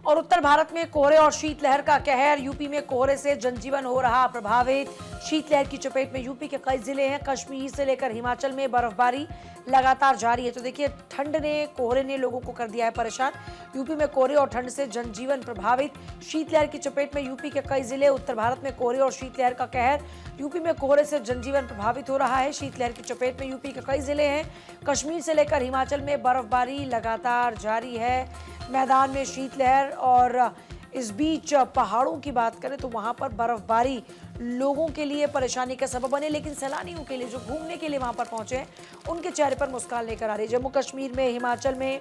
और उत्तर भारत में कोहरे और शीतलहर का कहर। यूपी में कोहरे से जनजीवन हो रहा प्रभावित। शीतलहर की चपेट में यूपी के कई जिले हैं। कश्मीर से लेकर हिमाचल में बर्फबारी लगातार जारी है। तो देखिए, ठंड ने, कोहरे ने लोगों को कर दिया है परेशान। यूपी में कोहरे और ठंड से जनजीवन प्रभावित। शीतलहर की चपेट में यूपी के कई जिले। उत्तर भारत में कोहरे और शीतलहर का कहर। यूपी में कोहरे से जनजीवन प्रभावित हो रहा है। शीतलहर की चपेट में यूपी के कई जिले हैं। कश्मीर से लेकर हिमाचल में बर्फबारी लगातार जारी है। मैदान में शीतलहर और इस बीच पहाड़ों की बात करें तो वहां पर बर्फबारी लोगों के लिए परेशानी का सबब बने, लेकिन सैलानियों के लिए जो घूमने के लिए वहां पर पहुंचे हैं उनके चेहरे पर मुस्कान लेकर आ रही है। जम्मू कश्मीर में, हिमाचल में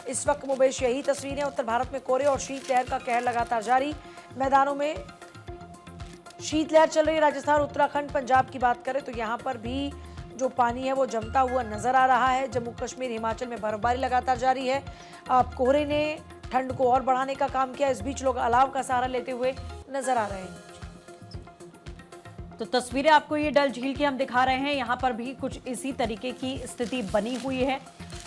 इस वक्त मुबेश यही तस्वीरें। उत्तर भारत में कोहरे और शीतलहर का कहर लगातार जारी। मैदानों में शीतलहर चल रही है। राजस्थान, उत्तराखंड, पंजाब की बात करें तो यहाँ पर भी जो पानी है वो जमता हुआ नजर आ रहा है। जम्मू कश्मीर, हिमाचल में बर्फबारी लगातार जारी है। अब कोहरे ने ठंड को और बढ़ाने का काम किया। इस बीच लोग अलाव का सहारा लेते हुए नजर आ रहे हैं। तो तस्वीरें आपको ये डल झील की हम दिखा रहे हैं। यहाँ पर भी कुछ इसी तरीके की स्थिति बनी हुई है।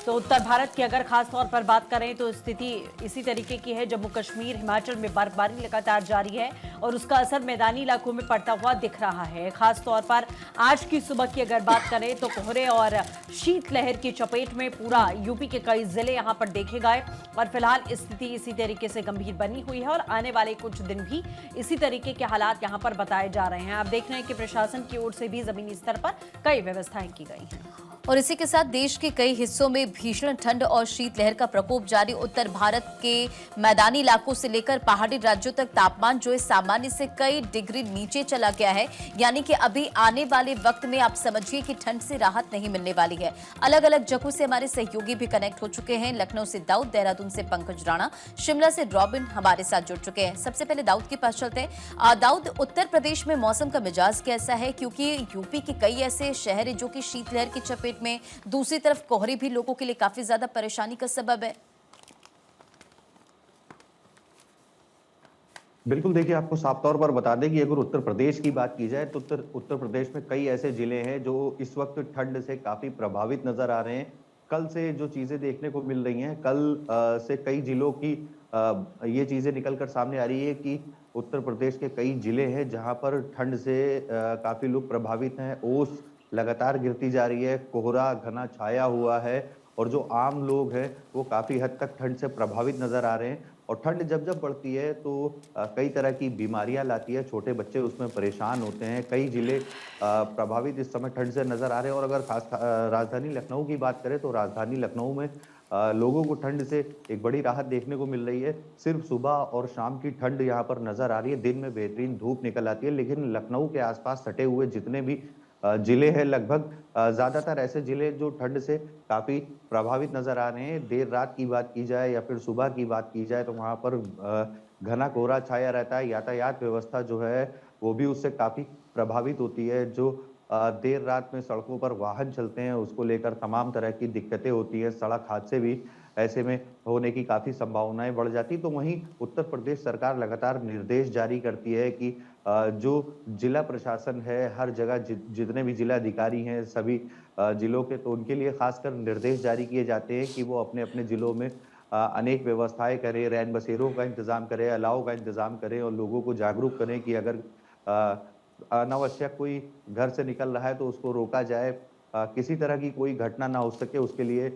तो उत्तर भारत की अगर खास तौर पर बात करें तो स्थिति इसी तरीके की है। जम्मू कश्मीर, हिमाचल में बर्फबारी लगातार जारी है और उसका असर मैदानी इलाकों में पड़ता हुआ दिख रहा है। खास तौर पर आज की सुबह की अगर बात करें तो कोहरे और शीतलहर की चपेट में पूरा यूपी के कई जिले यहाँ पर देखे गए और फिलहाल स्थिति इसी तरीके से गंभीर बनी हुई है और आने वाले कुछ दिन भी इसी तरीके के हालात यहाँ पर बताए जा रहे हैं। आप देख रहे हैं कि प्रशासन की ओर से भी जमीनी स्तर पर कई व्यवस्थाएं की गई हैं। और इसी के साथ देश के कई हिस्सों में भीषण ठंड और शीतलहर का प्रकोप जारी। उत्तर भारत के मैदानी इलाकों से लेकर पहाड़ी राज्यों तक तापमान जो है सामान्य से कई डिग्री नीचे चला गया है। यानी कि अभी आने वाले वक्त में आप समझिए कि ठंड से राहत नहीं मिलने वाली है। अलग अलग जगहों से हमारे सहयोगी भी कनेक्ट हो चुके हैं। लखनऊ से दाऊद, देहरादून से पंकज राणा, शिमला से रॉबिन हमारे साथ जुड़ चुके हैं। सबसे पहले दाऊद के पास चलते हैं। दाऊद, उत्तर प्रदेश में मौसम का मिजाज कैसा है? क्योंकि यूपी के कई ऐसे शहर है जो कि शीतलहर की चपेट में, दूसरी तरफ कोहरे भी लोगों के लिए काफी ज्यादा परेशानी का सबब है। बिल्कुल, देखिए आपको साफ तौर पर बता दें कि अगर उत्तर प्रदेश की बात की जाए तो उत्तर प्रदेश में कई ऐसे जिले हैं जो इस वक्त ठंड से काफी प्रभावित नजर आ रहे हैं। कल से जो चीजें देखने को मिल रही हैं, कल से कई जिलों की ये चीजें निकलकर सामने आ रही है कि उत्तर प्रदेश के कई जिले हैं जहां पर ठंड से काफी लोग प्रभावित हैं। ओस लगातार गिरती जा रही है, कोहरा घना छाया हुआ है और जो आम लोग हैं वो काफी हद तक ठंड से प्रभावित नजर आ रहे हैं। और ठंड जब जब बढ़ती है तो कई तरह की बीमारियां लाती है, छोटे बच्चे उसमें परेशान होते हैं। कई जिले प्रभावित इस समय ठंड से नजर आ रहे हैं। और अगर खास राजधानी लखनऊ की बात करें तो राजधानी लखनऊ में लोगों को ठंड से एक बड़ी राहत देखने को मिल रही है। सिर्फ सुबह और शाम की ठंड यहाँ पर नजर आ रही है, दिन में बेहतरीन धूप निकल आती है। लेकिन लखनऊ के आसपास सटे हुए जितने भी जिले हैं, लगभग ज्यादातर ऐसे जिले जो ठंड से काफी प्रभावित नजर आ रहे हैं। देर रात की बात की जाए या फिर सुबह की बात की जाए तो वहां पर घना कोहरा छाया रहता है। यातायात व्यवस्था जो है वो भी उससे काफी प्रभावित होती है। जो देर रात में सड़कों पर वाहन चलते हैं उसको लेकर तमाम तरह की दिक्कतें होती है। सड़क हादसे भी ऐसे में होने की काफी संभावनाएं बढ़ जाती। तो वहीं उत्तर प्रदेश सरकार लगातार निर्देश जारी करती है कि जो जिला प्रशासन है, हर जगह जितने भी जिला अधिकारी हैं सभी जिलों के, तो उनके लिए खासकर निर्देश जारी किए जाते हैं कि वो अपने अपने जिलों में अनेक व्यवस्थाएं करें, रैन बसेरों का इंतजाम करें, अलाव का इंतजाम करें और लोगों को जागरूक करें कि अगर अनावश्यक कोई घर से निकल रहा है तो उसको रोका जाए। किसी तरह की कोई घटना ना हो सके उसके लिए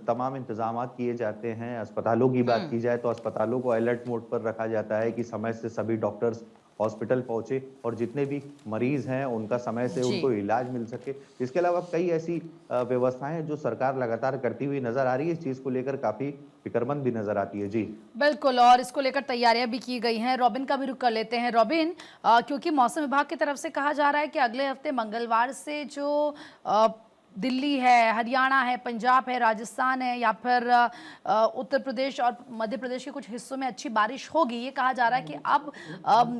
तमाम इंतजाम किए जाते हैं। अस्पतालों की बात की जाए तो अस्पतालों को अलर्ट मोड पर रखा जाता है कि समय से सभी डॉक्टर्स हॉस्पिटल पहुंचे और जितने भी मरीज हैं उनका समय से उनको इलाज मिल सके। इसके अलावा कई ऐसी व्यवस्थाएं जो सरकार लगातार करती हुई नजर आ रही है। इस चीज को लेकर काफी फिक्रमंद भी नजर आती है। जी बिल्कुल, और इसको लेकर तैयारियां भी की गई हैं। रॉबिन का भी रुख कर लेते हैं। रॉबिन, क्योंकि मौसम विभाग की तरफ से कहा जा रहा है कि अगले हफ्ते मंगलवार से जो दिल्ली है, हरियाणा है, पंजाब है, राजस्थान है या फिर उत्तर प्रदेश और मध्य प्रदेश के कुछ हिस्सों में अच्छी बारिश होगी। ये कहा जा रहा है कि अब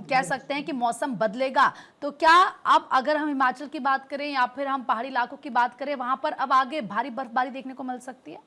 कह सकते हैं कि मौसम बदलेगा। तो क्या अब अगर हम हिमाचल की बात करें या फिर हम पहाड़ी इलाकों की बात करें, वहां पर अब आगे भारी बर्फबारी देखने को मिल सकती है?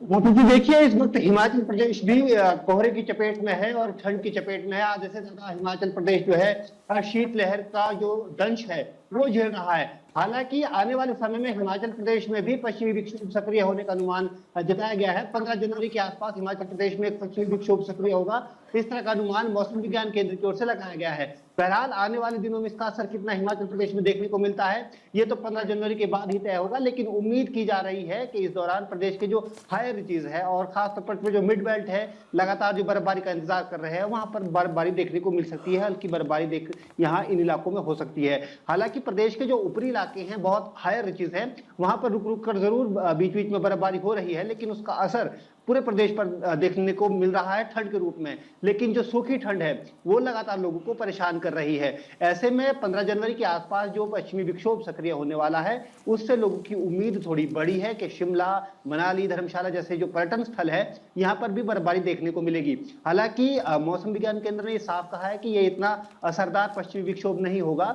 क्योंकि देखिए इस वक्त हिमाचल प्रदेश भी कोहरे की चपेट में है और ठंड की चपेट में है। आधे से ज्यादा हिमाचल प्रदेश जो है शीतलहर का जो दंश है वो झेल रहा है। हालांकि आने वाले समय में हिमाचल प्रदेश में भी पश्चिमी विक्षोभ सक्रिय होने का अनुमान जताया गया है। 15 जनवरी के आसपास हिमाचल प्रदेश में एक पश्चिमी विक्षोभ सक्रिय होगा, इस तरह का अनुमान मौसम विज्ञान केंद्र की ओर से लगाया गया है। बहरहाल आने वाले दिनों में इसका असर कितना हिमाचल प्रदेश में देखने को मिलता है, ये तो 15 जनवरी के बाद ही तय होगा, लेकिन उम्मीद की जा रही है कि इस दौरान प्रदेश के जो हायर रिचेज है और खासतौर पर जो मिड बेल्ट है, लगातार जो बर्फबारी का इंतजार कर रहे हैं, वहां पर बर्फबारी देखने को मिल सकती है। हल्की बर्फबारी यहाँ इन इलाकों में हो सकती है। हालांकि प्रदेश के जो ऊपरी इलाके हैं, बहुत हायर रिचेज हैं, वहां पर रुक रुक कर जरूर बीच बीच में बर्फबारी हो रही है, लेकिन उसका असर पूरे प्रदेश पर देखने को मिल रहा है ठंड के रूप में। लेकिन जो सूखी ठंड है वो लगातार लोगों को परेशान कर रही है। ऐसे में 15 जनवरी के आसपास जो पश्चिमी विक्षोभ सक्रिय होने वाला है, उससे लोगों की उम्मीद थोड़ी बड़ी है कि शिमला, मनाली, धर्मशाला जैसे जो पर्यटन स्थल है, यहाँ पर भी बर्फबारी देखने को मिलेगी। हालांकि मौसम विज्ञान केंद्र ने साफ कहा है कि ये इतना असरदार पश्चिमी विक्षोभ नहीं होगा।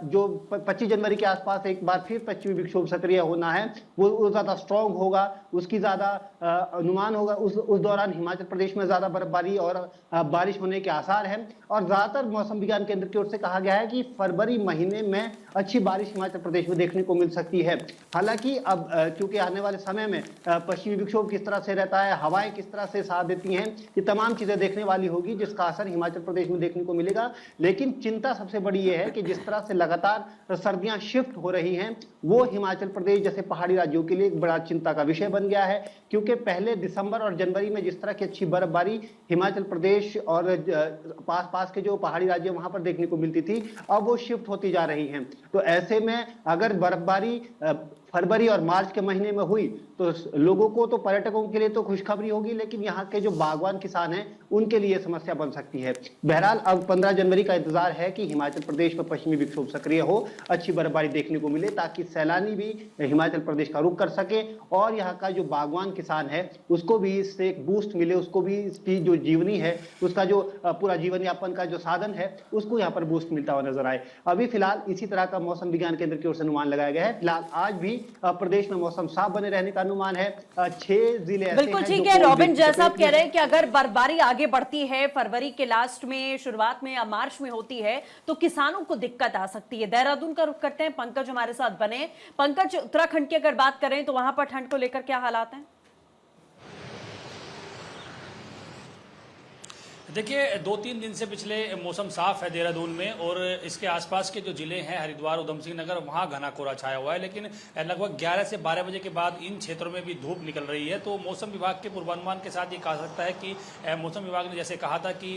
जो 25 जनवरी के आसपास एक बार फिर पश्चिमी विक्षोभ सक्रिय होना है, वो ज्यादा स्ट्रॉन्ग होगा, उसकी ज्यादा अनुमान होगा। उस दौरान हिमाचल प्रदेश में ज्यादा बर्फबारी और बारिश होने के आसार हैं। और ज्यादातर मौसम विज्ञान केंद्र की ओर से कहा गया है कि फरवरी महीने में अच्छी बारिश हिमाचल प्रदेश में देखने को मिल सकती है। हालांकि अब क्योंकि आने वाले समय में पश्चिमी विक्षोभ किस तरह से रहता है, हवाएं किस तरह से साथ देती हैं, ये तमाम चीजें देखने वाली होगी, जिसका असर हिमाचल प्रदेश में देखने को मिलेगा। लेकिन चिंता सबसे बड़ी ये है कि जिस तरह से लगातार सर्दियां शिफ्ट हो रही हैं, वो हिमाचल प्रदेश जैसे पहाड़ी राज्यों के लिए एक बड़ा चिंता का विषय बन गया है। क्योंकि पहले दिसंबर और जनवरी में जिस तरह की अच्छी बर्फबारी हिमाचल प्रदेश और पास के जो पहाड़ी राज्य वहां पर देखने को मिलती थी, अब वो शिफ्ट होती जा रही हैं। तो ऐसे में अगर बर्फबारी फरवरी और मार्च के महीने में हुई तो लोगों को, तो पर्यटकों के लिए तो खुशखबरी होगी, लेकिन यहाँ के जो बागवान किसान हैं उनके लिए समस्या बन सकती है। बहरहाल अब 15 जनवरी का इंतजार है कि हिमाचल प्रदेश में पश्चिमी विक्षोभ सक्रिय हो, अच्छी बर्फबारी देखने को मिले, ताकि सैलानी भी हिमाचल प्रदेश का रुख कर सके और यहाँ का जो बागवान किसान है उसको भी इससे एक बूस्ट मिले, उसको भी इसकी जो जीवनी है, उसका जो पूरा जीवन यापन का जो साधन है, उसको यहाँ पर बूस्ट मिलता हुआ नजर आए। अभी फिलहाल इसी तरह का मौसम विज्ञान केंद्र की ओर से अनुमान लगाया गया है। फिलहाल आज भी प्रदेश में मौसम साफ बने रहने का अनुमान है। 6 जिले ऐसे बिल्कुल हैं ठीक जो है। कोल्ड रॉबिन, ड्रिंक जैसा आप चपेट में कह रहे हैं कि अगर बर्फबारी आगे बढ़ती है, फरवरी के लास्ट में, शुरुआत में या मार्च में होती है, तो किसानों को दिक्कत आ सकती है। देहरादून का रुख करते हैं, पंकज हमारे साथ बने। पंकज, उत्तराखंड की अगर बात करें तो वहां पर ठंड को लेकर क्या हालात हैं? देखिए, 2-3 दिन से पिछले मौसम साफ है देहरादून में, और इसके आसपास के जो जिले हैं, हरिद्वार, उधम सिंह नगर, वहाँ घना कोहरा छाया हुआ है। लेकिन लगभग 11 से 12 बजे के बाद इन क्षेत्रों में भी धूप निकल रही है। तो मौसम विभाग के पूर्वानुमान के साथ ये कहा सकता है कि मौसम विभाग ने जैसे कहा था कि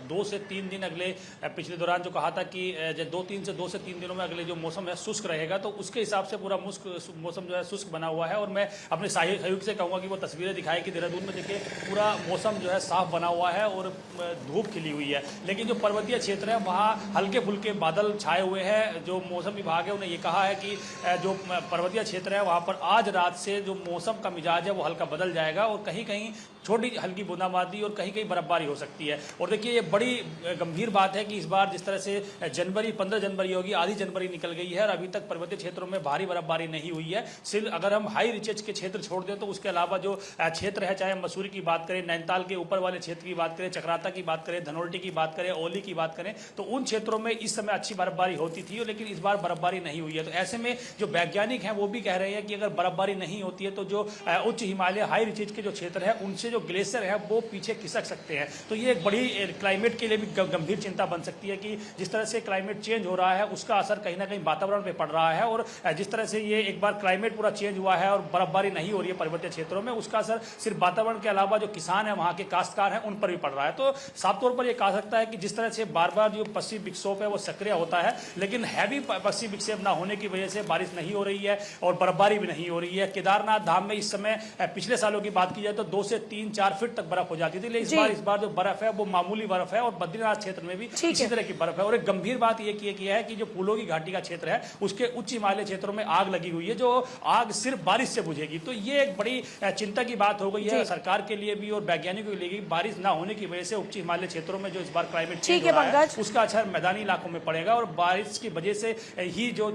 2 से 3 दिन अगले, पिछले दौरान जो कहा था कि 2 से 3 दिनों में अगले जो मौसम है शुष्क रहेगा, तो उसके हिसाब से पूरा मौसम जो है शुष्क बना हुआ है। और मैं अपने सहयोग से कहूँगा कि वो तस्वीरें दिखाई कि देहरादून में देखिए पूरा मौसम जो है साफ बना हुआ है और धूप खिली हुई है। लेकिन जो पर्वतीय क्षेत्र है वहाँ हल्के फुल्के बादल छाए हुए हैं। जो मौसम विभाग है उन्हें ये कहा है कि जो पर्वतीय क्षेत्र है वहाँ पर आज रात से जो मौसम का मिजाज है वो हल्का बदल जाएगा, और कहीं कहीं छोटी हल्की बूंदाबांदी और कहीं कहीं बर्फबारी हो सकती है। और देखिए, ये बड़ी गंभीर बात है कि इस बार जिस तरह से 15 जनवरी होगी, आधी जनवरी निकल गई है और अभी तक पर्वतीय क्षेत्रों में भारी बर्फबारी नहीं हुई है। सिर्फ अगर हम हाई रिचेज के क्षेत्र छोड़ दें तो उसके अलावा जो क्षेत्र है, चाहे मसूरी की बात करें, नैनीताल के ऊपर वाले क्षेत्र की बात करें, चक्राता की बात करें, धनोल्टी की बात करें, ओली की बात करें, तो उन क्षेत्रों में इस समय अच्छी बर्फबारी होती थी, लेकिन इस बार बर्फबारी नहीं हुई है। तो ऐसे में जो वैज्ञानिक हैं वो भी कह रहे हैं कि अगर बर्फबारी नहीं होती है तो जो उच्च हिमालय हाई रिचेज के जो क्षेत्र है उनसे जो ग्लेशियर है वो पीछे खिसक सकते हैं। तो ये एक बड़ी क्लाइमेट के लिए भी गंभीर चिंता बन सकती है कि जिस तरह से क्लाइमेट चेंज हो रहा है उसका असर कहीं ना कहीं वातावरण पे पड़ रहा है, और जिस तरह से ये एक बार क्लाइमेट पूरा चेंज हुआ है और बर्फबारी नहीं हो रही है पर्वतीय क्षेत्रों में, उसका असर सिर्फ वातावरण के अलावा जो किसान है, वहाँ के काश्तकार हैं, उन पर भी पड़ रहा है। तो साफ तौर पर यह कहा सकता है कि जिस तरह से बार बार जो पश्चिमी विक्षोभ है वो सक्रिय होता है, लेकिन हैवी पश्चिमी विक्षोभ ना होने की वजह से बारिश नहीं हो रही है और बर्फबारी भी नहीं हो रही है। केदारनाथ धाम में इस समय पिछले सालों की बात की जाए तो 2 से 3-4 फीट तक बर्फ हो जाती थी, लेकिन इस बार जो बर्फ है वो मामूली बर्फ है, और बद्रीनाथ क्षेत्र में भी इसी तरह की बर्फ है। और एक गंभीर बात ये किया है कि जो फूलों की घाटी का क्षेत्र है उसके उच्च हिमालय क्षेत्रों में आग लगी हुई है, जो आग सिर्फ बारिश से बुझेगी। तो ये एक बड़ी चिंता की बात हो गई है सरकार के लिए भी और वैज्ञानिकों के लिए भी। बारिश ना होने की वजह से उच्च हिमालय क्षेत्रों में जो इस बार क्लाइमेट चेंज हो रहा है उसका असर मैदानी इलाकों में पड़ेगा, और बारिश की वजह से ही जो